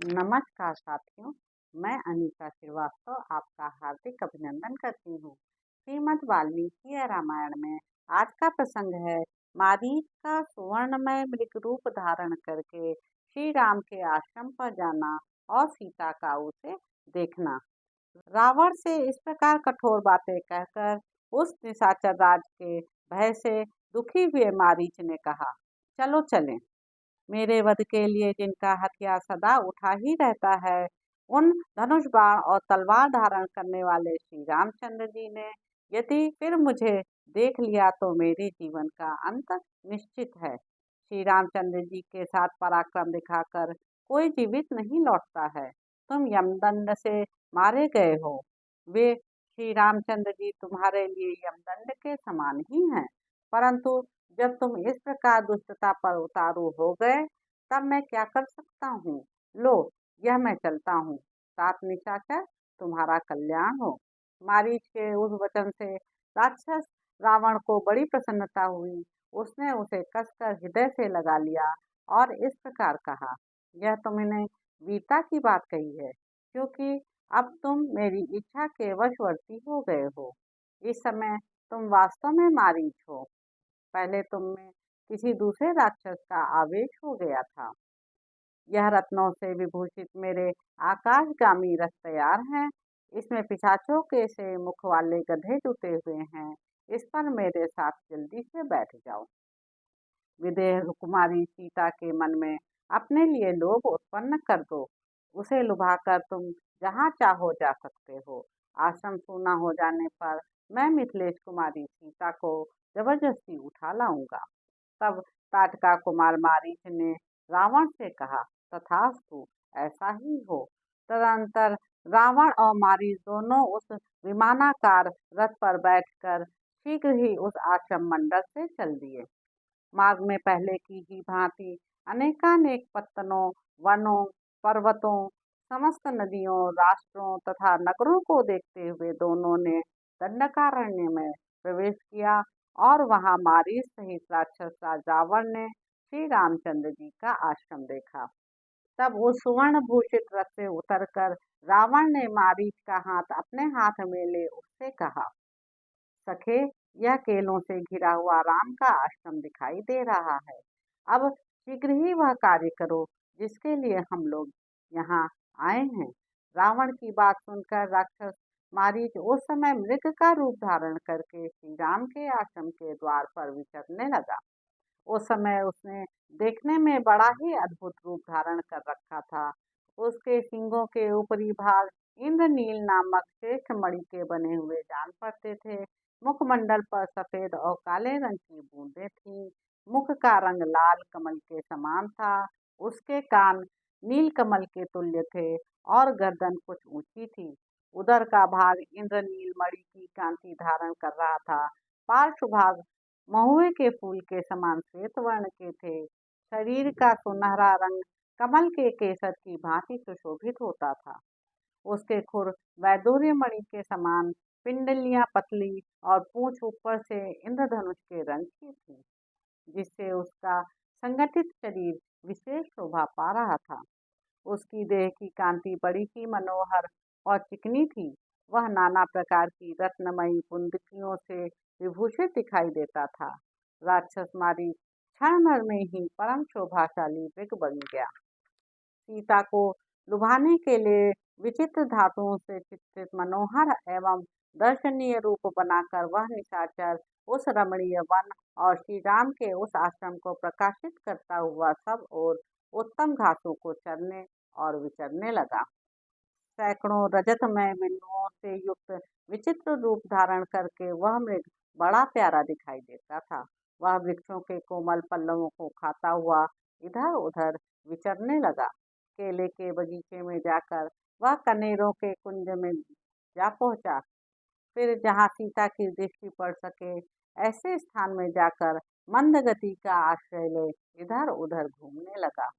नमस्कार साथियों, मैं अनीता श्रीवास्तव आपका हार्दिक अभिनंदन करती हूँ। श्रीमद् वाल्मीकि रामायण में आज का प्रसंग है मारीच का सुवर्णमय मृग रूप धारण करके श्री राम के आश्रम पर जाना और सीता का उसे देखना। रावण से इस प्रकार कठोर बातें कहकर उस निशाचर राज के भय से दुखी हुए मारीच ने कहा, चलो चलें। मेरे वध के लिए जिनका हथियार सदा उठा ही रहता है, उन धनुष बाण और तलवार धारण करने वाले श्री रामचंद्र जी ने यदि फिर मुझे देख लिया तो मेरे जीवन का अंत निश्चित है। श्री रामचंद्र जी के साथ पराक्रम दिखाकर कोई जीवित नहीं लौटता है। तुम यमदंड से मारे गए हो। वे श्री रामचंद्र जी तुम्हारे लिए यमदंड के समान ही हैं। परंतु जब तुम इस प्रकार दुष्टता पर उतारू हो गए, तब मैं क्या कर सकता हूँ। लो, यह मैं चलता हूँ। तात निशाचर, तुम्हारा कल्याण हो। मारीच के उस वचन से राक्षस रावण को बड़ी प्रसन्नता हुई। उसने उसे कसकर हृदय से लगा लिया और इस प्रकार कहा, यह तुमने वीरता की बात कही है, क्योंकि अब तुम मेरी इच्छा के वशवर्ती हो गए हो। इस समय तुम वास्तव में मारीच हो। पहले तुम में किसी दूसरे राक्षस का आवेश हो गया था। यह रत्नों से विभूषित मेरे आकाशगामी रथ तैयार हैं। इसमें पिशाचों के से मुख वाले गधे जुटे हुए हैं। इस पर मेरे साथ जल्दी से बैठ जाओ। विदेह कुमारी सीता के मन में अपने लिए लोभ उत्पन्न कर दो। उसे लुभाकर तुम जहाँ चाहो जा सकते हो। आश्रम सूना हो जाने पर मैं मिथिलेश कुमारी सीता को जबरदस्ती उठा लाऊंगा। तब ताटका कुमार मारीच ने रावण से कहा, तथास्तु, ऐसा ही हो। तदंतर रावण और मारीच दोनों उस विमानाकार रथ पर बैठकर शीघ्र ही उस आश्रम मंडल से चल दिए। मार्ग में पहले की ही भांति अनेकानेक पत्तनों, वनों, पर्वतों, समस्त नदियों, राष्ट्रों तथा नगरों को देखते हुए दोनों ने दंडकारण्य में प्रवेश किया और वहां मारीच सहित राक्षस राज रावण ने श्री रामचंद्र जी का आश्रम देखा। तब उस सुवर्ण भूषित रथ से उतरकर रावण ने मारीच का हाथ अपने हाथ में ले उससे कहा, सखे, यह केलों से घिरा हुआ राम का आश्रम दिखाई दे रहा है। अब शीघ्र ही वह कार्य करो जिसके लिए हम लोग यहाँ आए हैं। रावण की बात सुनकर राक्षस मारीच उस समय मृग का रूप धारण करके श्री राम के आश्रम के द्वार पर विचरने लगा। उस समय उसने देखने में बड़ा ही अद्भुत रूप धारण कर रखा था। उसके सींगों के ऊपरी भाग इंद्रनील नामक श्रेष्ठ मणि के बने हुए जान पड़ते थे। मुखमंडल पर सफेद और काले रंग की बूंदें थीं। मुख का रंग लाल कमल के समान था। उसके कान नील कमल के तुल्य थे और गर्दन कुछ ऊंची थी। उदर का भाग इंद्रनील मणि की कांति धारण कर रहा था। पार्श्व भाग महुए के फूल के समान श्वेत वर्ण के थे। शरीर का सुनहरा रंग कमल के केसर की भांति सुशोभित होता था। उसके खुर वैदूर्य मणि के समान, पिंडलियां पतली और पूंछ ऊपर से इंद्रधनुष के रंग की थी, जिससे उसका संगठित शरीर विशेष शोभा पा रहा था। उसकी देह की कांति बड़ी ही मनोहर और चिकनी थी। वह नाना प्रकार की रत्नमयी बुंदकियों से विभूषित दिखाई देता था। राक्षस मारी क्षण भर में ही परम शोभाशाली मृग बन गया। सीता को लुभाने के लिए विचित्र धातुओं से चित्रित मनोहर एवं दर्शनीय रूप बनाकर वह निशाचर उस रमणीय वन और श्री राम के उस आश्रम को प्रकाशित करता हुआ सब और उत्तम घासों को चरने और विचरने लगा। सैकड़ों रजतमय बिंदुओं से युक्त विचित्र रूप धारण करके वह मृग बड़ा प्यारा दिखाई देता था। वह वृक्षों के कोमल पल्लवों को खाता हुआ इधर उधर विचरने लगा। केले के बगीचे में जाकर वह कनेरों के कुंज में जा पहुंचा। फिर जहाँ सीता की दृष्टि पड़ सके ऐसे स्थान में जाकर मंद गति का आश्रय ले इधर उधर घूमने लगा।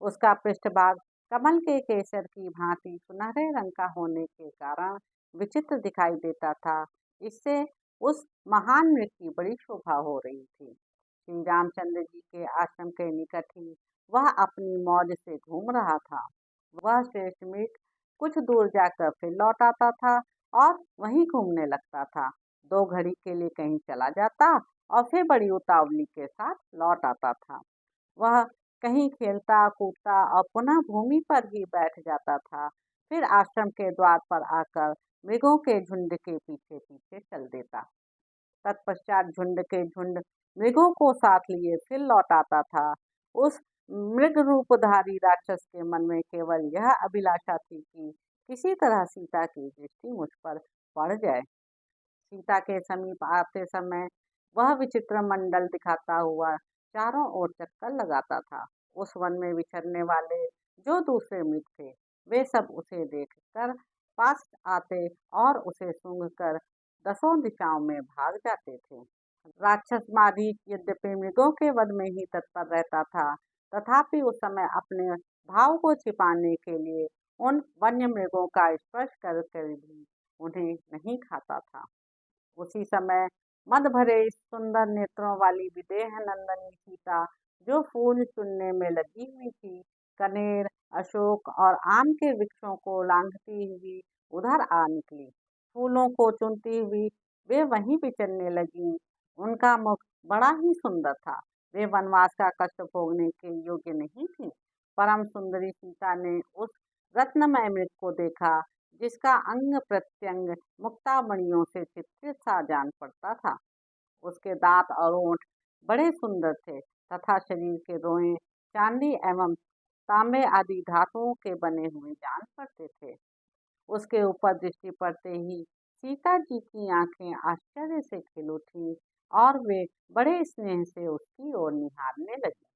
उसका पृष्ठभाग कमल के केसर की भांति सुनहरे रंग का होने के कारण विचित्र दिखाई देता था। इससे उस महान मृग की बड़ी शोभा हो रही थी। श्री रामचंद्र जी के आश्रम के निकट ही वह अपनी मौज से घूम रहा था। वह शेषमीट कुछ दूर जाकर फिर लौट आता था और वहीं घूमने लगता था। 2 घड़ी के लिए कहीं चला जाता और फिर बड़ी उतावली के साथ लौट आता था। वह कहीं खेलता कूदता और पुनः भूमि पर ही बैठ जाता था। फिर आश्रम के द्वार पर आकर मृगों के झुंड के पीछे पीछे चल देता। तत्पश्चात झुंड के झुंड मृगों को साथ लिए फिर लौट आता था। उस मृग रूपधारी राक्षस के मन में केवल यह अभिलाषा थी कि किसी तरह सीता की दृष्टि मुझ पर पड़ जाए। सीता के समीप आते समय वह विचित्र मंडल दिखाता हुआ चारों ओर चक्कर लगाता था। उस वन में विचरने वाले जो दूसरे मृग थे, वे सब उसे देखकर पास आते और उसे सूंघकर दसों दिशाओं में भाग जाते थे। राक्षस मारीच यद्यपि मृगों के वध में ही तत्पर रहता था, तथापि उस समय अपने भाव को छिपाने के लिए उन वन्य मृगों का स्पर्श कर भी उन्हें नहीं खाता था। उसी समय मद भरे सुंदर नेत्रों वाली विदेह नंदनी सीता, जो फूल चुनने में लगी हुई थी, कनेर, अशोक और आम के वृक्षों को लांघती हुई उधर आ निकली। फूलों को चुनती हुई वे वहीं विचरने लगी। उनका मुख बड़ा ही सुंदर था। वे वनवास का कष्ट भोगने के योग्य नहीं थी। परम सुंदरी सीता ने उस रत्नमय मृग को देखा, जिसका अंग प्रत्यंग मुक्तामणियों से चित्रित सा जान पड़ता था। उसके दांत और ओंठ बड़े सुंदर थे तथा शरीर के रोएं चांदी एवं तांबे आदि धातुओं के बने हुए जान पड़ते थे। उसके ऊपर दृष्टि पड़ते ही सीता जी की आंखें आश्चर्य से खिल उठी और वे बड़े स्नेह से उसकी ओर निहारने लगी।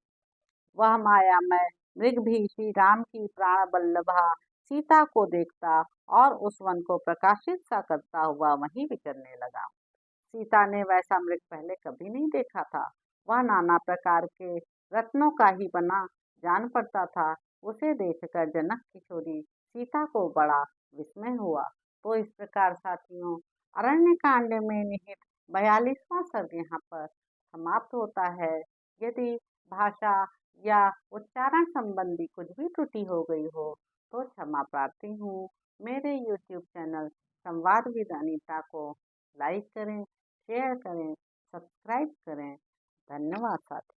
वह मायामय मृग भी श्री राम की प्राण बल्लभा सीता को देखता और उस वन को प्रकाशित सा करता हुआ वहीं विचरने लगा। सीता ने वैसा मृग पहले कभी नहीं देखा था। वह नाना प्रकार के रत्नों का ही बना जान पड़ता था। उसे देखकर जनक किशोरी सीता को बड़ा विस्मय हुआ। तो इस प्रकार साथियों, अरण्य कांड में निहित 42वां सर्ग यहाँ पर समाप्त होता है। यदि भाषा या उच्चारण संबंधी कुछ भी त्रुटि हो गई हो तो क्षमा प्रार्थी हूँ। मेरे YouTube चैनल संवाद विद अनीता को लाइक करें, शेयर करें, सब्सक्राइब करें। धन्यवाद साथियों।